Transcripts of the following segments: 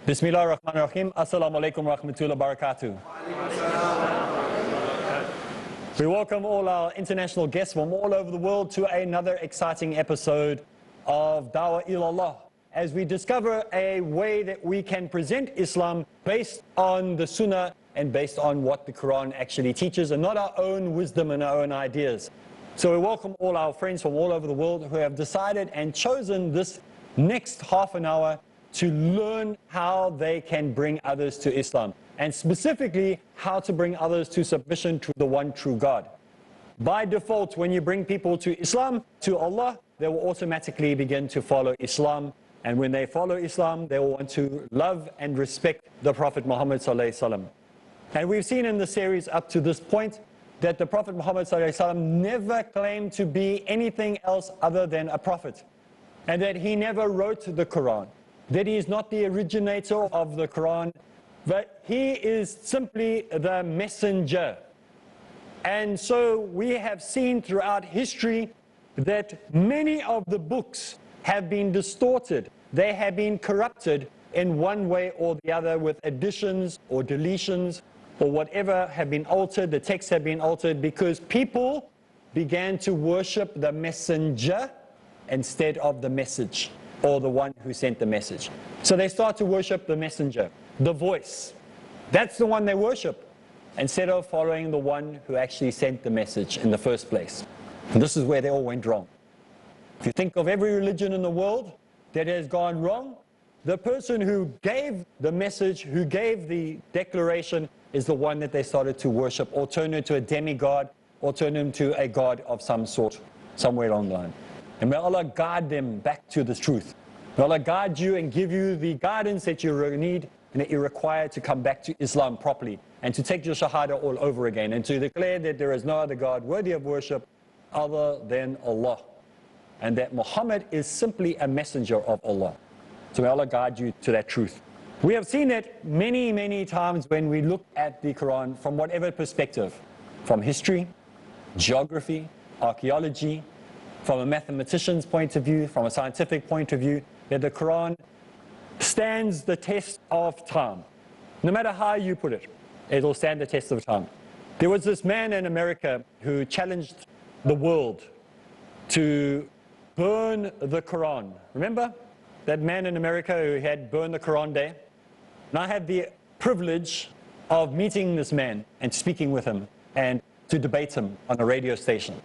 Bismillah ar-Rahman ar-Rahim. Assalamu alaikum wa rahmatullahi wa barakatuh. We welcome all our international guests from all over the world to another exciting episode of Dawah Ilallah, as we discover a way that we can present Islam based on the Sunnah and based on what the Quran actually teaches, and not our own wisdom and our own ideas. So we welcome all our friends from all over the world who have decided and chosen this next half an hour to learn how they can bring others to Islam, and specifically how to bring others to submission to the one true God. By default, when you bring people to Islam, to Allah, they will automatically begin to follow Islam, and when they follow Islam, they will want to love and respect the Prophet Muhammad ﷺ. And we've seen in the series up to this point that the Prophet Muhammad ﷺ never claimed to be anything else other than a prophet, and that he never wrote the Quran, that he is not the originator of the Quran, but he is simply the messenger. And so we have seen throughout history that many of the books have been distorted. They have been corrupted in one way or the other, with additions or deletions or whatever have been altered. The texts have been altered because people began to worship the messenger instead of the message, or the one who sent the message. So they start to worship the messenger, the voice. That's the one they worship, instead of following the one who actually sent the message in the first place. And this is where they all went wrong. If you think of every religion in the world that has gone wrong, the person who gave the message, who gave the declaration, is the one that they started to worship, or turn into a demigod, or turn into a god of some sort, somewhere along the line. And may Allah guide them back to the truth. May Allah guide you and give you the guidance that you need and that you require to come back to Islam properly, and to take your shahada all over again, and to declare that there is no other God worthy of worship other than Allah, and that Muhammad is simply a messenger of Allah. So may Allah guide you to that truth. We have seen it many, many times when we look at the Quran from whatever perspective, from history, geography, archaeology, from a mathematician's point of view, from a scientific point of view, that the Quran stands the test of time. No matter how you put it, it will stand the test of time. There was this man in America who challenged the world to burn the Quran. Remember that man in America who had burned the Quran day? And I had the privilege of meeting this man and speaking with him and to debate him on a radio station.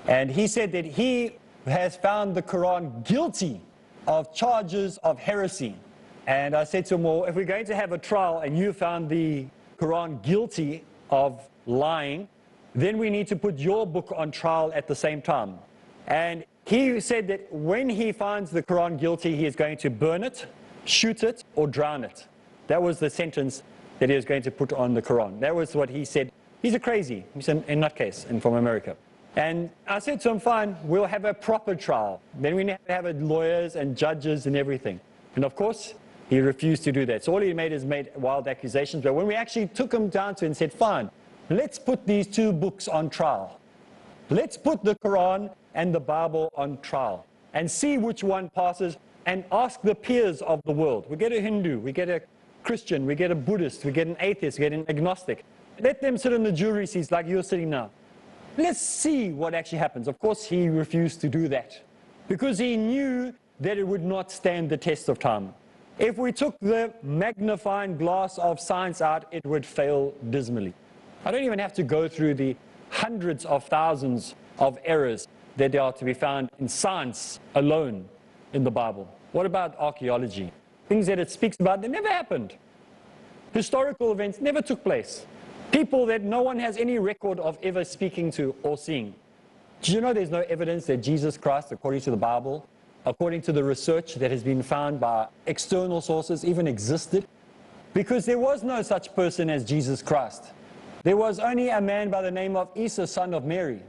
And he said that he has found the Quran guilty of charges of heresy. And I said to him, well, if we're going to have a trial and you found the Quran guilty of lying, then we need to put your book on trial at the same time. And he said that when he finds the Quran guilty, he is going to burn it, shoot it, or drown it. That was the sentence that he was going to put on the Quran. That was what he said. He's a crazy. He's a nutcase, and from America. And I said to him, fine, we'll have a proper trial. Then we have to have lawyers and judges and everything. And of course, he refused to do that. So all he made is made wild accusations. But when we actually took him down to it and said, fine, let's put these two books on trial. Let's put the Quran and the Bible on trial and see which one passes, and ask the peers of the world. We get a Hindu, we get a Christian, we get a Buddhist, we get an atheist, we get an agnostic. Let them sit in the jury seats like you're sitting now. Let's see what actually happens. Of course, he refused to do that because he knew that it would not stand the test of time. If we took the magnifying glass of science out, it would fail dismally. I don't even have to go through the hundreds of thousands of errors that are to be found in science alone in the Bible. What about archaeology? Things that it speaks about that never happened. Historical events never took place. People that no one has any record of ever speaking to or seeing. Did you know there's no evidence that Jesus Christ, according to the Bible, according to the research that has been found by external sources, even existed? Because there was no such person as Jesus Christ. There was only a man by the name of Isa, son of Mary.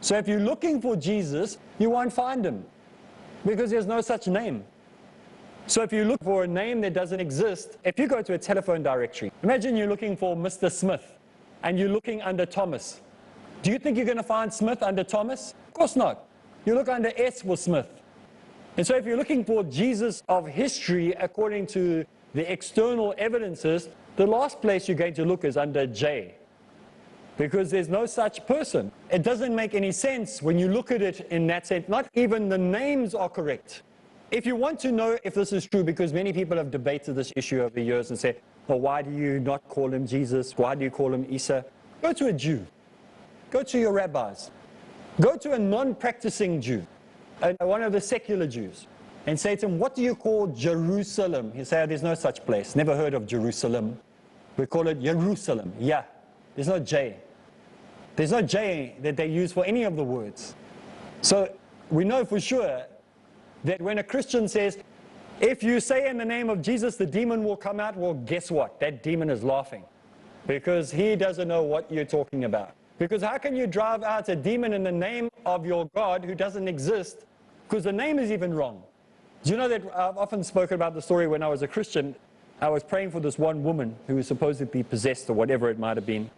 So if you're looking for Jesus, you won't find him, because there's no such name. So if you look for a name that doesn't exist, if you go to a telephone directory, imagine you're looking for Mr. Smith, and you're looking under Thomas. Do you think you're going to find Smith under Thomas? Of course not. You look under S for Smith. And so if you're looking for Jesus of history, according to the external evidences, the last place you're going to look is under J. Because there's no such person. It doesn't make any sense when you look at it in that sense. Not even the names are correct. If you want to know if this is true, because many people have debated this issue over the years and say, well, why do you not call him Jesus? Why do you call him Isa? Go to a Jew. Go to your rabbis. Go to a non-practicing Jew, one of the secular Jews, and say to him, what do you call Jerusalem? He'll say, oh, there's no such place. Never heard of Jerusalem. We call it Jerusalem. Yeah. There's no J. There's no J that they use for any of the words. So we know for sure that when a Christian says, if you say in the name of Jesus, the demon will come out, well, guess what? That demon is laughing because he doesn't know what you're talking about. Because how can you drive out a demon in the name of your God who doesn't exist? Because the name is even wrong. Do you know that I've often spoken about the story when I was a Christian? I was praying for this one woman who was supposedly possessed or whatever it might have been.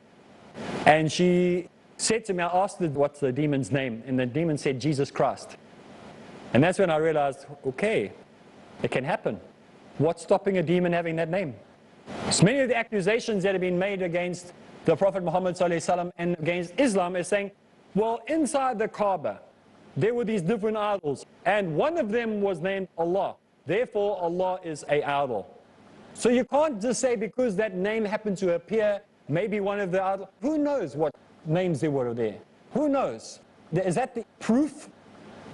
And she said to me, I asked her what's the demon's name, and the demon said Jesus Christ. And that's when I realized, okay, it can happen. What's stopping a demon having that name? So many of the accusations that have been made against the Prophet Muhammad ﷺ and against Islam is saying, well, inside the Kaaba, there were these different idols, and one of them was named Allah. Therefore, Allah is an idol. So you can't just say because that name happened to appear, maybe one of the idols. Who knows what names there were there? Who knows? Is that the proof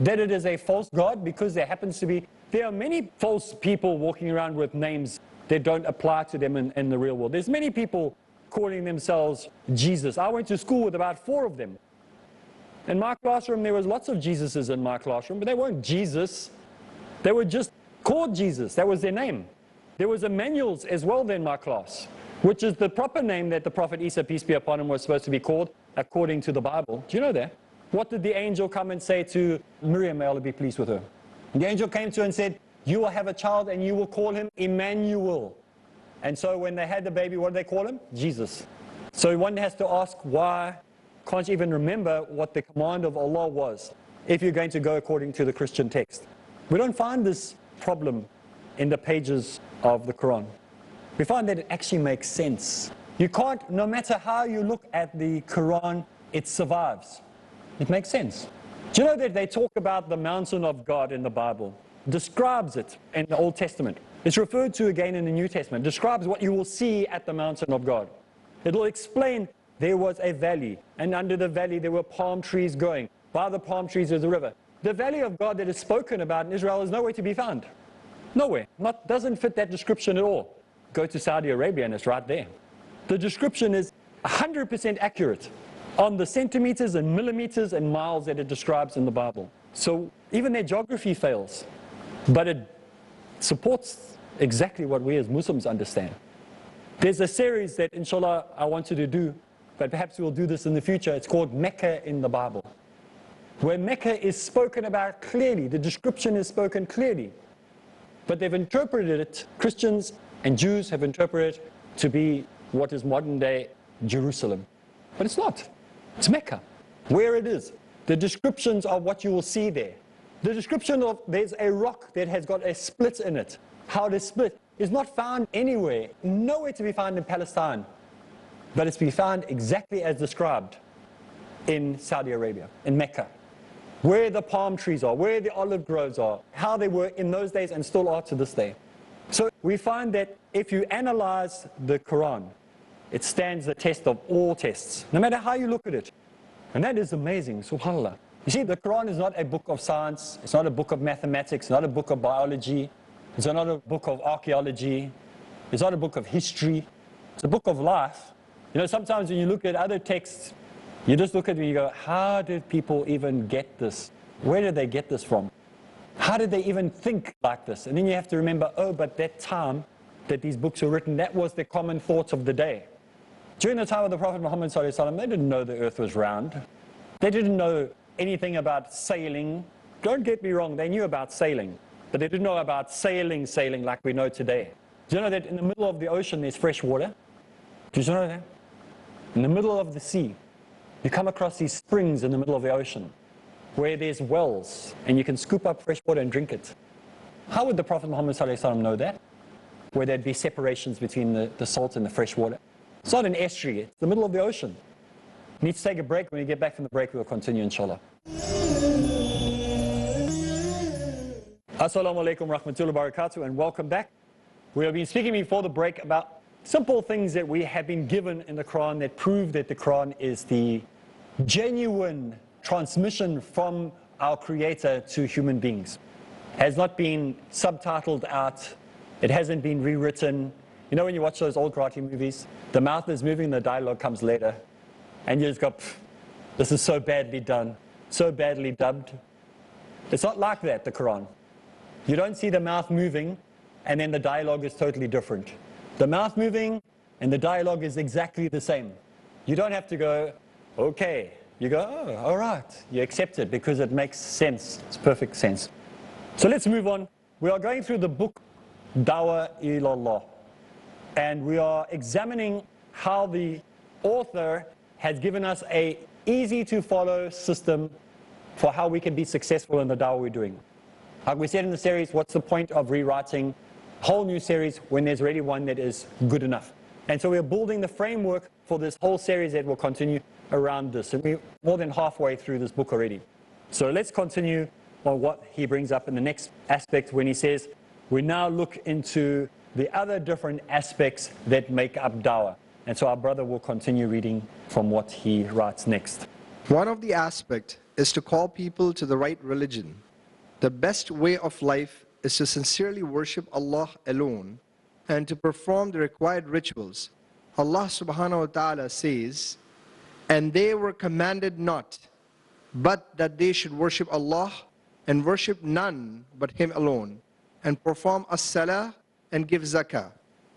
that it is a false god? Because there happens to be, there are many false people walking around with names that don't apply to them in the real world. There's many people calling themselves Jesus. I went to school with about 4 of them. In my classroom, there was lots of Jesuses in my classroom, but they weren't Jesus. They were just called Jesus. That was their name. There was Emmanuel's as well in my class, which is the proper name that the Prophet Isa, peace be upon him, was supposed to be called according to the Bible. Do you know that? What did the angel come and say to Miriam? May Allah be pleased with her. The angel came to her and said, you will have a child and you will call him Emmanuel. And so when they had the baby, what did they call him? Jesus. So one has to ask, why can't you even remember what the command of Allah was if you're going to go according to the Christian text? We don't find this problem in the pages of the Quran. We find that it actually makes sense. You can't, no matter how you look at the Quran, it survives. It makes sense. Do you know that they talk about the mountain of God in the Bible? Describes it in the Old Testament. It's referred to again in the New Testament. Describes what you will see at the mountain of God. It will explain there was a valley, and under the valley there were palm trees growing. By the palm trees is a river. The valley of God that is spoken about in Israel is nowhere to be found. Nowhere. Doesn't fit that description at all. Go to Saudi Arabia and it's right there. The description is 100% accurate on the centimeters and millimeters and miles that it describes in the Bible. So even their geography fails, but it supports exactly what we as Muslims understand. There's a series that inshallah I wanted to do, but perhaps we'll do this in the future. It's called Mecca in the Bible, where Mecca is spoken about clearly. The description is spoken clearly. But they've interpreted it, Christians and Jews have interpreted it to be what is modern day Jerusalem. But it's not. It's Mecca, where it is. The descriptions of what you will see there. The description of there's a rock that has got a split in it. How it is split is not found anywhere, nowhere to be found in Palestine. But it's to be found exactly as described in Saudi Arabia, in Mecca. Where the palm trees are, where the olive groves are, how they were in those days and still are to this day. So we find that if you analyze the Quran, it stands the test of all tests, no matter how you look at it. And that is amazing, subhanAllah. You see, the Quran is not a book of science, it's not a book of mathematics, it's not a book of biology, it's not a book of archaeology, it's not a book of history, it's a book of life. You know, sometimes when you look at other texts, you just look at it and you go, how did people even get this? Where did they get this from? How did they even think like this? And then you have to remember, oh, but that time that these books were written, that was the common thoughts of the day. During the time of the Prophet Muhammad ﷺ, they didn't know the earth was round. They didn't know anything about sailing. Don't get me wrong, they knew about sailing, but they didn't know about sailing like we know today. Do you know that in the middle of the ocean there's fresh water? Did you know that? In the middle of the sea, you come across these springs in the middle of the ocean where there's wells and you can scoop up fresh water and drink it. How would the Prophet Muhammad ﷺ know that? where there'd be separations between the salt and the fresh water. It's not an estuary, it's the middle of the ocean. You need to take a break. When we get back from the break, we'll continue, inshallah. Assalamu alaikum rahmatullahi wa barakatuh, and welcome back. We have been speaking before the break about simple things that we have been given in the Quran that prove that the Quran is the genuine transmission from our Creator to human beings. It has not been subtitled out, it hasn't been rewritten. You know when you watch those old karate movies, the mouth is moving, the dialogue comes later, and you just go, this is so badly done, so badly dubbed. It's not like that, the Quran. You don't see the mouth moving, and then the dialogue is totally different. The mouth moving and the dialogue is exactly the same. You don't have to go, okay. You go, oh, all right. You accept it because it makes sense. It's perfect sense. So let's move on. We are going through the book Dawah Ilallah, and we are examining how the author has given us a easy to follow system for how we can be successful in the dawah we're doing. Like we said in the series, what's the point of rewriting a whole new series when there's already one that is good enough? And so we're building the framework for this whole series that will continue around this. And we're more than halfway through this book already. So let's continue on what he brings up in the next aspect when he says, we now look into the other different aspects that make up dawah. And so our brother will continue reading from what he writes next. One of the aspects is to call people to the right religion. The best way of life is to sincerely worship Allah alone and to perform the required rituals. Allah subhanahu wa ta'ala says, and they were commanded not, but that they should worship Allah and worship none but Him alone, and perform as-salah and give zakah.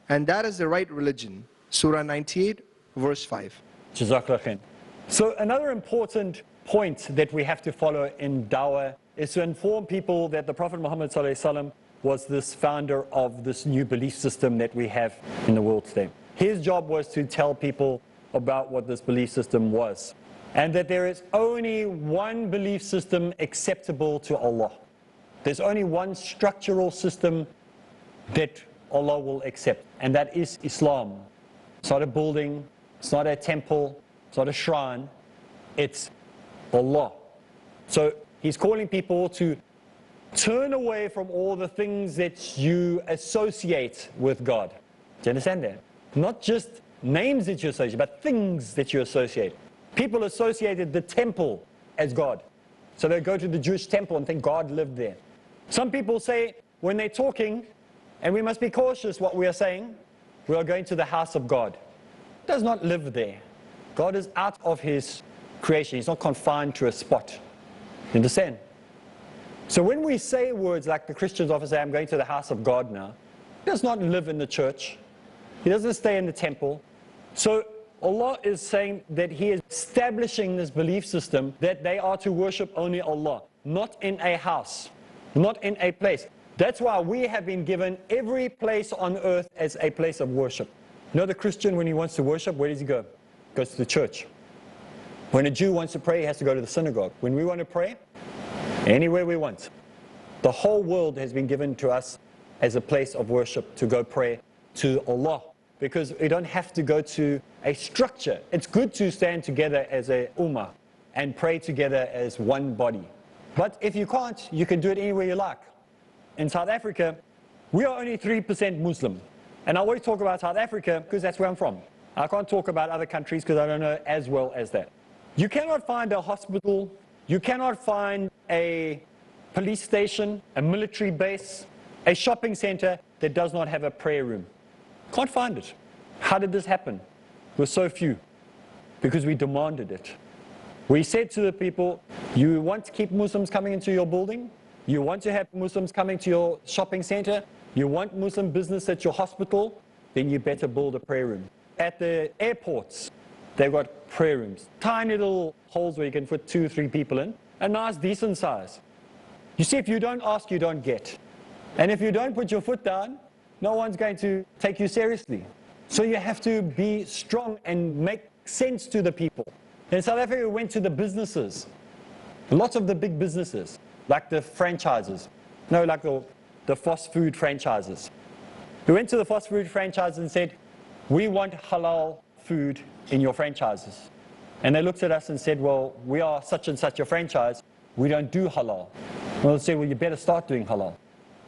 And that is the right religion. Surah 98, verse 5. Jazakallah khair. So another important point that we have to follow in dawah is to inform people that the Prophet Muhammad ﷺ was this founder of this new belief system that we have in the world today. His job was to tell people about what this belief system was, and that there is only one belief system acceptable to Allah. There's only one structural system that Allah will accept, and that is Islam. It's not a building, it's not a temple, it's not a shrine, it's Allah. So he's calling people to turn away from all the things that you associate with God. Do you understand that? Not just names that you associate, but things that you associate. People associated the temple as God. So they go to the Jewish temple and think God lived there. Some people say when they're talking, and we must be cautious what we are saying, we are going to the house of God. He does not live there. God is out of His creation. He's not confined to a spot. You understand? So when we say words like the Christians often say, I'm going to the house of God now, He does not live in the church. He doesn't stay in the temple. So Allah is saying that He is establishing this belief system that they are to worship only Allah, not in a house, not in a place. That's why we have been given every place on earth as a place of worship. You know the Christian, when he wants to worship, where does he go? He goes to the church. When a Jew wants to pray, he has to go to the synagogue. When we want to pray, anywhere we want. The whole world has been given to us as a place of worship to go pray to Allah, because we don't have to go to a structure. It's good to stand together as a ummah and pray together as one body. But if you can't, you can do it anywhere you like. In South Africa, we are only 3% Muslim. And I always talk about South Africa because that's where I'm from. I can't talk about other countries because I don't know as well as that. You cannot find a hospital, you cannot find a police station, a military base, a shopping center that does not have a prayer room. Can't find it. How did this happen? We're so few. Because we demanded it. We said to the people, you want to keep Muslims coming into your building? You want to have Muslims coming to your shopping center? You want Muslim business at your hospital? Then you better build a prayer room. At the airports, they've got prayer rooms. Tiny little holes where you can put 2 or 3 people in. A nice, decent size. You see, if you don't ask, you don't get. And if you don't put your foot down, no one's going to take you seriously. So you have to be strong and make sense to the people. In South Africa, we went to the businesses. Lots of the big businesses, like the franchises. No, like the fast food franchises. who went to the fast food franchises and said, we want halal food in your franchises. And they looked at us and said, well, we are such and such a franchise, we don't do halal. Well, they said, well, you better start doing halal.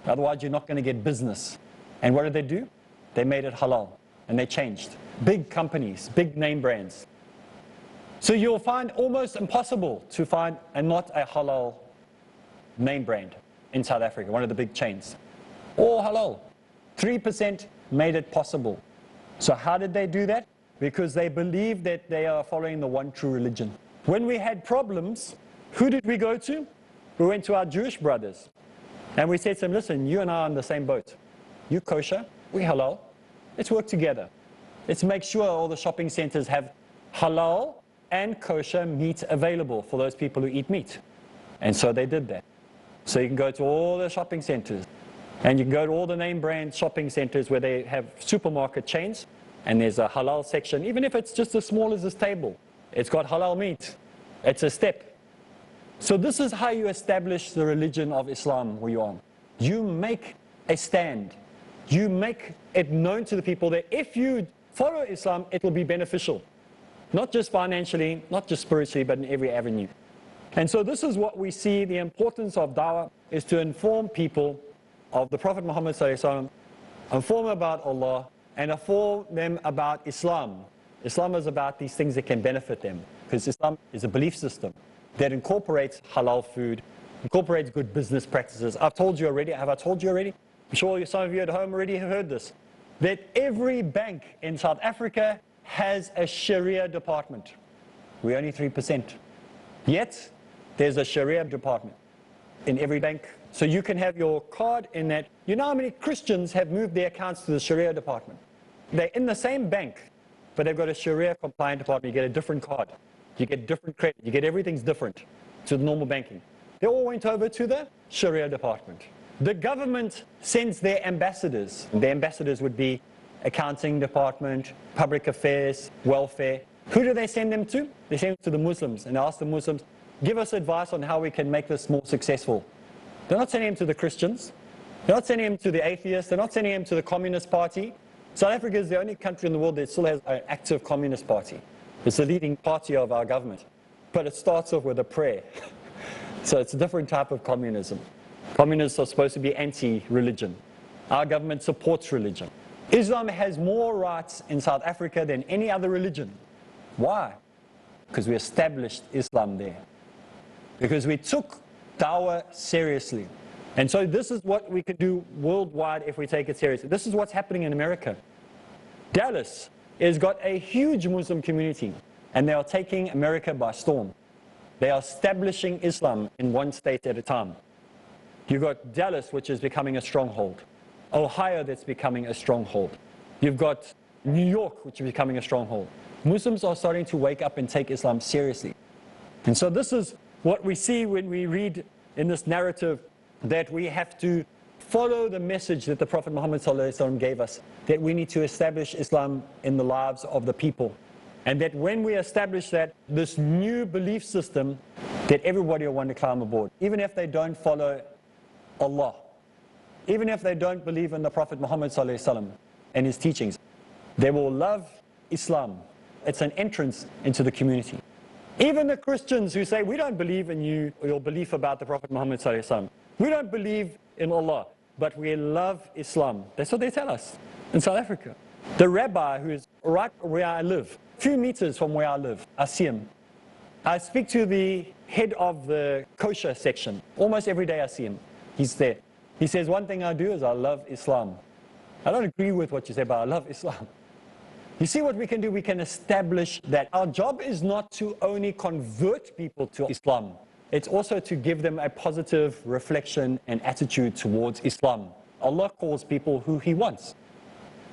Otherwise, you're not going to get business. And what did they do? They made it halal, and they changed. Big companies, big name brands. So you'll find almost impossible to find not a halal name brand in South Africa, one of the big chains. All halal. 3% made it possible. So how did they do that? Because they believed that they are following the one true religion. When we had problems, who did we go to? We went to our Jewish brothers. And we said to them, listen, you and I are on the same boat. You kosher, we halal. Let's work together. Let's make sure all the shopping centers have halal and kosher meat available for those people who eat meat. And so they did that. So you can go to all the shopping centers, and you can go to all the name brand shopping centers where they have supermarket chains, and there's a halal section, even if it's just as small as this table. It's got halal meat. It's a step. So this is how you establish the religion of Islam where you are. You make a stand. You make it known to the people that if you follow Islam, it will be beneficial. Not just financially, not just spiritually, but in every avenue. And so this is what we see, the importance of dawah is to inform people of the Prophet Muhammad ﷺ, inform about Allah, and inform them about Islam. Islam is about these things that can benefit them, because Islam is a belief system that incorporates halal food, incorporates good business practices. I've told you already, have I told you already? I'm sure some of you at home already have heard this, that every bank in South Africa has a Sharia department. We're only 3%. Yet, there's a Sharia department in every bank. So you can have your card in that. You know how many Christians have moved their accounts to the Sharia department? They're in the same bank, but they've got a Sharia compliant department. You get a different card. You get different credit. You get everything's different to the normal banking. They all went over to the Sharia department. The government sends their ambassadors. The ambassadors would be accounting department, public affairs, welfare. Who do they send them to? They send them to the Muslims and ask the Muslims, give us advice on how we can make this more successful. They're not sending him to the Christians. They're not sending him to the atheists. They're not sending him to the Communist Party. South Africa is the only country in the world that still has an active Communist Party. It's the leading party of our government. But it starts off with a prayer. So it's a different type of communism. Communists are supposed to be anti-religion. Our government supports religion. Islam has more rights in South Africa than any other religion. Why? Because we established Islam there. Because we took dawah seriously. And so this is what we could do worldwide if we take it seriously. This is what's happening in America. Dallas has got a huge Muslim community, and they are taking America by storm. They are establishing Islam in one state at a time. You've got Dallas, which is becoming a stronghold. Ohio, that's becoming a stronghold. You've got New York, which is becoming a stronghold. Muslims are starting to wake up and take Islam seriously. And so this is what we see when we read in this narrative, that we have to follow the message that the Prophet Muhammad ﷺ gave us, that we need to establish Islam in the lives of the people. And that when we establish that, this new belief system, that everybody will want to climb aboard, even if they don't follow Allah, even if they don't believe in the Prophet Muhammad ﷺ and his teachings, they will love Islam. It's an entrance into the community. Even the Christians who say, we don't believe in you, or your belief about the Prophet Muhammad ﷺ. We don't believe in Allah, but we love Islam. That's what they tell us in South Africa. The rabbi who is right where I live, a few meters from where I live, I see him. I speak to the head of the kosher section. Almost every day I see him. He's there. He says, one thing I do is I love Islam. I don't agree with what you say, but I love Islam. You see what we can do? We can establish that our job is not to only convert people to Islam. It's also to give them a positive reflection and attitude towards Islam. Allah calls people who He wants.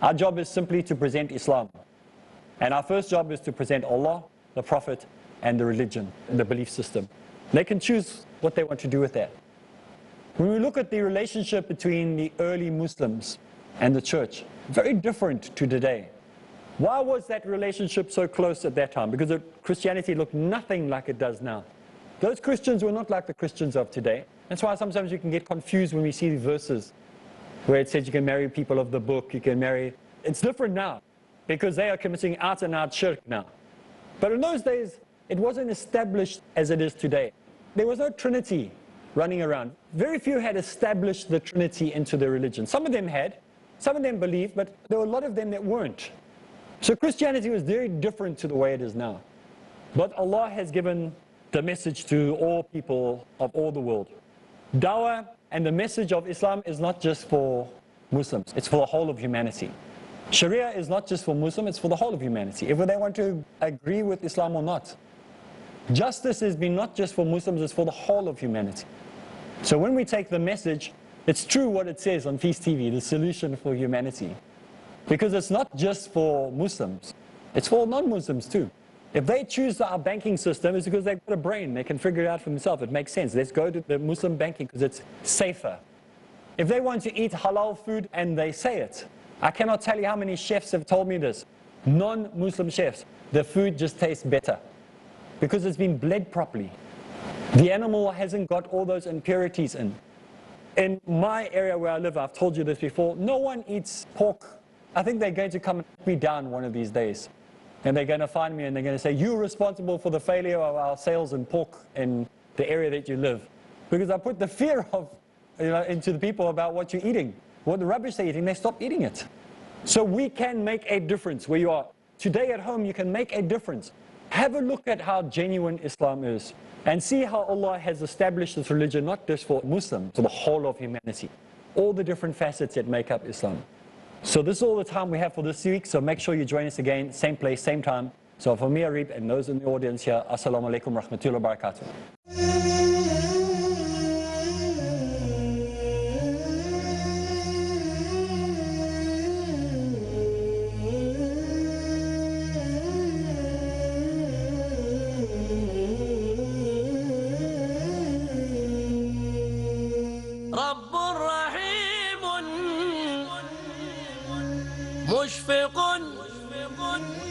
Our job is simply to present Islam. And our first job is to present Allah, the Prophet, and the religion, the belief system. They can choose what they want to do with that. When we look at the relationship between the early Muslims and the church, very different to today. Why was that relationship so close at that time? Because Christianity looked nothing like it does now. Those Christians were not like the Christians of today. That's why sometimes you can get confused when we see verses. where it said you can marry people of the book, you can marry. It's different now because they are committing out and out shirk now. But in those days, it wasn't established as it is today. There was no Trinity running around. Very few had established the Trinity into their religion. Some of them had, some of them believed, but there were a lot of them that weren't. So Christianity was very different to the way it is now. But Allah has given the message to all people of all the world. Dawah and the message of Islam is not just for Muslims, it's for the whole of humanity. Sharia is not just for Muslims, it's for the whole of humanity, if they want to agree with Islam or not. Justice has been not just for Muslims, it's for the whole of humanity. So when we take the message, it's true what it says on Peace TV, the solution for humanity. Because it's not just for Muslims, it's for non-Muslims too. If they choose our banking system, it's because they've got a brain, they can figure it out for themselves, it makes sense. Let's go to the Muslim banking because it's safer. If they want to eat halal food and they say it, I cannot tell you how many chefs have told me this, non-Muslim chefs, the food just tastes better because it's been bled properly. The animal hasn't got all those impurities in. In my area where I live, I've told you this before, no one eats pork. I think they're going to come and put me down one of these days. And they're going to find me and they're going to say, you're responsible for the failure of our sales in pork in the area that you live. Because I put the fear of, into the people about what you're eating. What the rubbish they're eating, they stop eating it. So we can make a difference where you are. Today at home, you can make a difference. Have a look at how genuine Islam is. And see how Allah has established this religion, not just for Muslims, for the whole of humanity. All the different facets that make up Islam. So this is all the time we have for this week, so make sure you join us again, same place, same time. So for me, Areeb, and those in the audience here, Assalamu alaikum wa rahmatullahi wa barakatuh. مشفق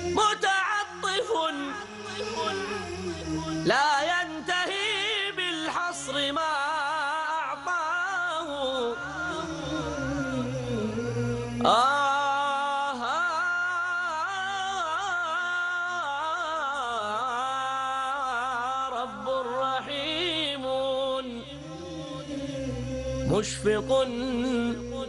متعطف لا ينتهي بالحصر ما أعطاه رب رحيم مشفق